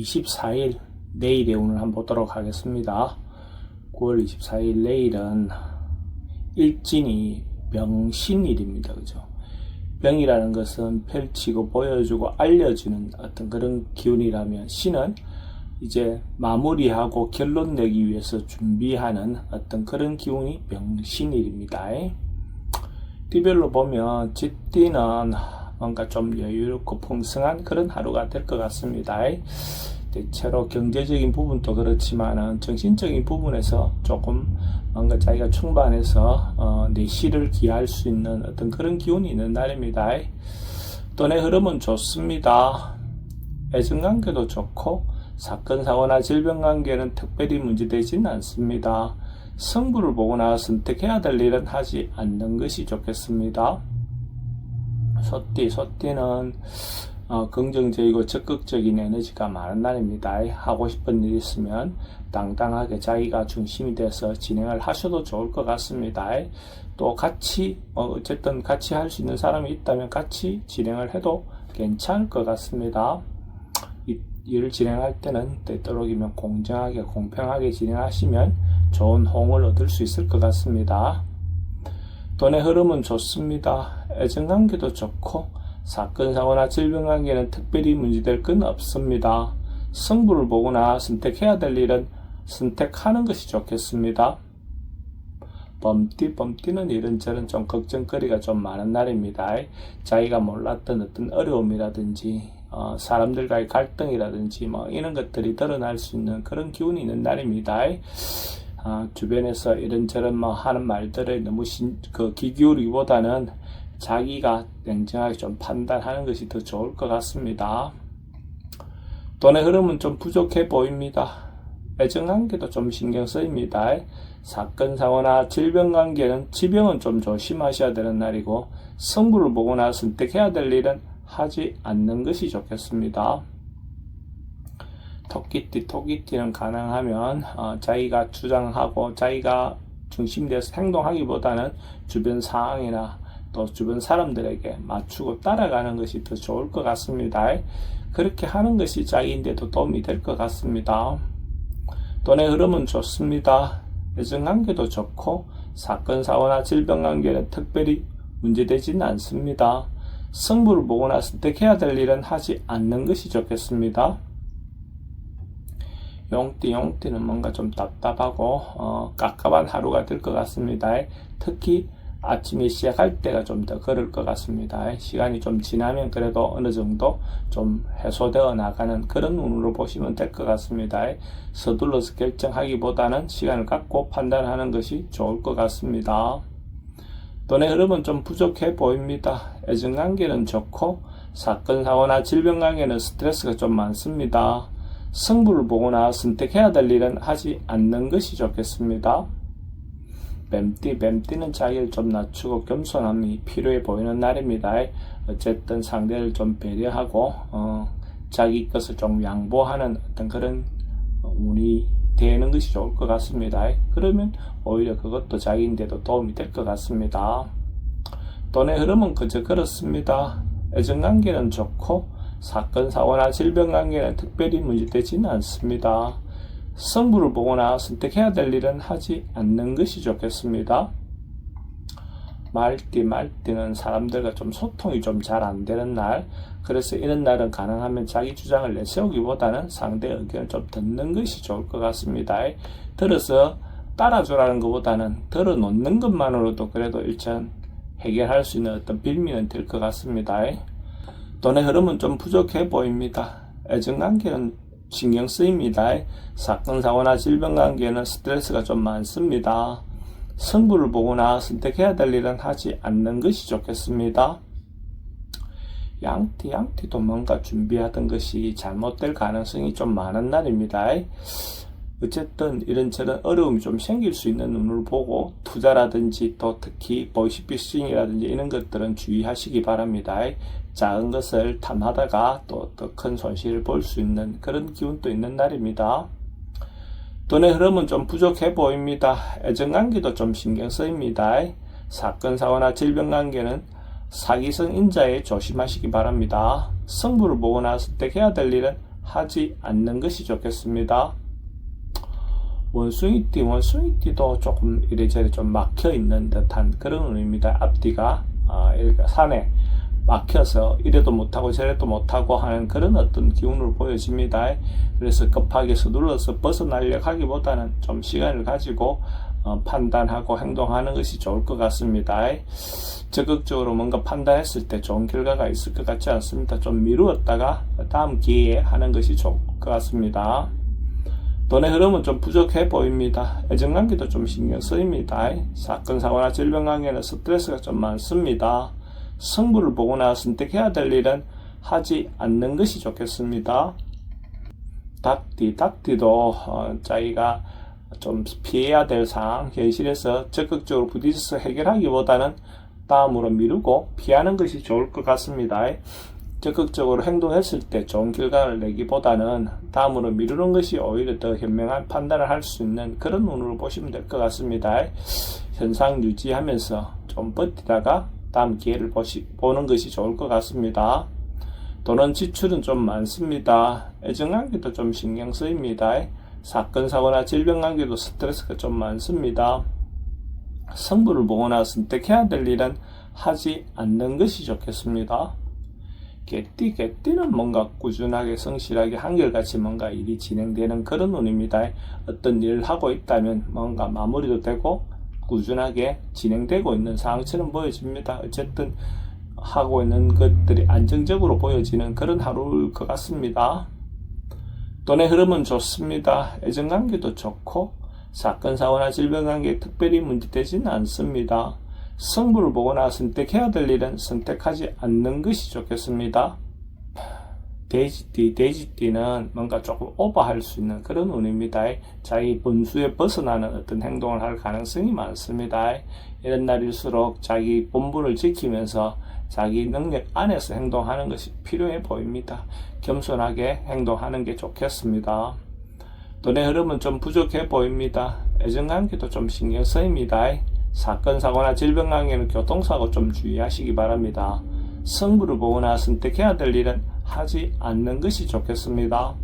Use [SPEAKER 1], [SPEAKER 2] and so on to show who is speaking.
[SPEAKER 1] 24일 내일의 운을 한번 보도록 하겠습니다. 9월 24일 내일은 일진이 병신일입니다. 그죠? 병이라는 것은 펼치고 보여주고 알려주는 어떤 그런 기운이라면, 신은 이제 마무리하고 결론 내기 위해서 준비하는 어떤 그런 기운이 병신일입니다. 띠별로 보면 쥐띠는 뭔가 좀 여유롭고 풍성한 그런 하루가 될 것 같습니다. 대체로 경제적인 부분도 그렇지만은 정신적인 부분에서 조금 뭔가 자기가 충만해서 내실을 기할 수 있는 어떤 그런 기운이 있는 날입니다. 돈의 흐름은 좋습니다. 애정관계도 좋고 사건 사고나 질병 관계는 특별히 문제되지는 않습니다. 성부를 보거나 선택해야 될 일은 하지 않는 것이 좋겠습니다. 소띠는 긍정적이고 적극적인 에너지가 많은 날입니다. 하고 싶은 일 있으면 당당하게 자기가 중심이 돼서 진행을 하셔도 좋을 것 같습니다. 또 같이 어쨌든 같이 할 수 있는 사람이 있다면 같이 진행을 해도 괜찮을 것 같습니다. 이 일을 진행할 때는 되도록이면 공정하게 공평하게 진행하시면 좋은 호응을 얻을 수 있을 것 같습니다. 돈의 흐름은 좋습니다. 애정관계도 좋고 사건 사고나 질병 관계는 특별히 문제될 건 없습니다. 성부를 보거나 선택해야 될 일은 선택하는 것이 좋겠습니다. 범띠는 이런저런 좀 걱정거리가 좀 많은 날입니다. 자기가 몰랐던 어떤 어려움이라든지 사람들과의 갈등이라든지 이런 것들이 드러날 수 있는 그런 기운이 있는 날입니다. 주변에서 이런저런 하는 말들을 너무 귀 기울이기보다는 자기가 냉정하게 좀 판단하는 것이 더 좋을 것 같습니다. 돈의 흐름은 좀 부족해 보입니다. 애정관계도 좀 신경 쓰입니다. 사건 사고나 질병 관계는 지병은 좀 조심하셔야 되는 날이고, 성부를 보거나 선택해야 될 일은 하지 않는 것이 좋겠습니다. 토끼띠는 가능하면 자기가 주장하고 자기가 중심돼서 행동하기보다는 주변 상황이나 또 주변 사람들에게 맞추고 따라가는 것이 더 좋을 것 같습니다. 그렇게 하는 것이 자기인데도 도움이 될 것 같습니다. 돈의 흐름은 좋습니다. 애정관계도 좋고 사건 사고나 질병 관계는 특별히 문제되지는 않습니다. 성부를 보거나 선택해야 될 일은 하지 않는 것이 좋겠습니다. 용띠는 뭔가 좀 답답하고 깝깝한 하루가 될 것 같습니다. 특히 아침에 시작할 때가 좀 더 그럴 것 같습니다. 시간이 좀 지나면 그래도 어느 정도 좀 해소되어 나가는 그런 운으로 보시면 될 것 같습니다. 서둘러서 결정하기보다는 시간을 갖고 판단하는 것이 좋을 것 같습니다. 돈의 흐름은 좀 부족해 보입니다. 애정관계는 좋고 사건 사고나 질병 관계는 스트레스가 좀 많습니다. 성부를 보거나 선택해야 될 일은 하지 않는 것이 좋겠습니다. 뱀띠는 자기를 좀 낮추고 겸손함이 필요해 보이는 날입니다. 어쨌든 상대를 좀 배려하고 자기 것을 좀 양보하는 어떤 그런 운이 되는 것이 좋을 것 같습니다. 그러면 오히려 그것도 자기인데도 도움이 될 것 같습니다. 돈의 흐름은 그저 그렇습니다. 애정관계는 좋고 사건 사고나 질병 관계는 특별히 문제되지는 않습니다. 성부를 보거나 선택해야 될 일은 하지 않는 것이 좋겠습니다. 말띠는 사람들과 좀 소통이 좀 잘 안 되는 날, 그래서 이런 날은 가능하면 자기 주장을 내세우기보다는 상대 의견을 좀 듣는 것이 좋을 것 같습니다. 들어서 따라주라는 것보다는 들어놓는 것만으로도 그래도 일단 해결할 수 있는 어떤 빌미는 될 것 같습니다. 돈의 흐름은 좀 부족해 보입니다. 애정관계는 신경 쓰입니다. 사건 사고나 질병 관계는 스트레스가 좀 많습니다. 성부를 보거나 선택해야 될 일은 하지 않는 것이 좋겠습니다. 양띠도 뭔가 준비하던 것이 잘못될 가능성이 좀 많은 날입니다. 어쨌든 이런저런 어려움이 좀 생길 수 있는 눈을 보고 투자라든지 또 특히 보이스피싱이라든지 이런 것들은 주의하시기 바랍니다. 작은 것을 탐하다가 또 더 큰 손실을 볼 수 있는 그런 기운도 있는 날입니다. 돈의 흐름은 좀 부족해 보입니다. 애정관계도 좀 신경 쓰입니다. 사건 사고나 질병 관계는 사기성 인자에 조심하시기 바랍니다. 성부를 보거나 선택해야 될 일은 하지 않는 것이 좋겠습니다. 원숭이띠도 조금 이래저래 좀 막혀 있는 듯한 그런 운입니다. 앞뒤가 이렇게 산에 막혀서 이래도 못하고 저래도 못하고 하는 그런 어떤 기운을 보여집니다. 그래서 급하게 서둘러서 벗어나려고 하기보다는 좀 시간을 가지고 판단하고 행동하는 것이 좋을 것 같습니다. 적극적으로 뭔가 판단했을 때 좋은 결과가 있을 것 같지 않습니다. 좀 미루었다가 다음 기회에 하는 것이 좋을 것 같습니다. 돈의 흐름은 좀 부족해 보입니다. 애정관계도 좀 신경 쓰입니다. 사건, 사고나 질병 관계는 스트레스가 좀 많습니다. 승부를 보거나 선택해야 될 일은 하지 않는 것이 좋겠습니다. 닭띠도 자기가 좀 피해야 될 상황, 현실에서 적극적으로 부딪혀서 해결하기보다는 다음으로 미루고 피하는 것이 좋을 것 같습니다. 적극적으로 행동했을 때 좋은 결과를 내기보다는 다음으로 미루는 것이 오히려 더 현명한 판단을 할 수 있는 그런 운으로 보시면 될 것 같습니다. 현상 유지하면서 좀 버티다가 다음 기회를 보는 것이 좋을 것 같습니다. 돈은 지출은 좀 많습니다. 애정관계도 좀 신경 쓰입니다. 사건, 사고나 질병 관계도 스트레스가 좀 많습니다. 승부를 보거나 선택해야 될 일은 하지 않는 것이 좋겠습니다. 개띠는 뭔가 꾸준하게 성실하게 한결같이 뭔가 일이 진행되는 그런 운입니다. 어떤 일을 하고 있다면 뭔가 마무리도 되고 꾸준하게 진행되고 있는 상황처럼 보여집니다. 어쨌든 하고 있는 것들이 안정적으로 보여지는 그런 하루일 것 같습니다. 돈의 흐름은 좋습니다. 애정관계도 좋고 사건, 사고나 질병 관계에 특별히 문제되지는 않습니다. 승부를 보거나 선택해야 될 일은 선택하지 않는 것이 좋겠습니다. 돼지띠는 뭔가 조금 오버할 수 있는 그런 운입니다. 자기 본수에 벗어나는 어떤 행동을 할 가능성이 많습니다. 이런 날일수록 자기 본분을 지키면서 자기 능력 안에서 행동하는 것이 필요해 보입니다. 겸손하게 행동하는 게 좋겠습니다. 돈의 흐름은 좀 부족해 보입니다. 애정관계도 좀 신경 쓰입니다. 사건, 사고나 질병 관계는 교통사고 좀 주의하시기 바랍니다. 승부를 보거나 선택해야 될 일은 하지 않는 것이 좋겠습니다.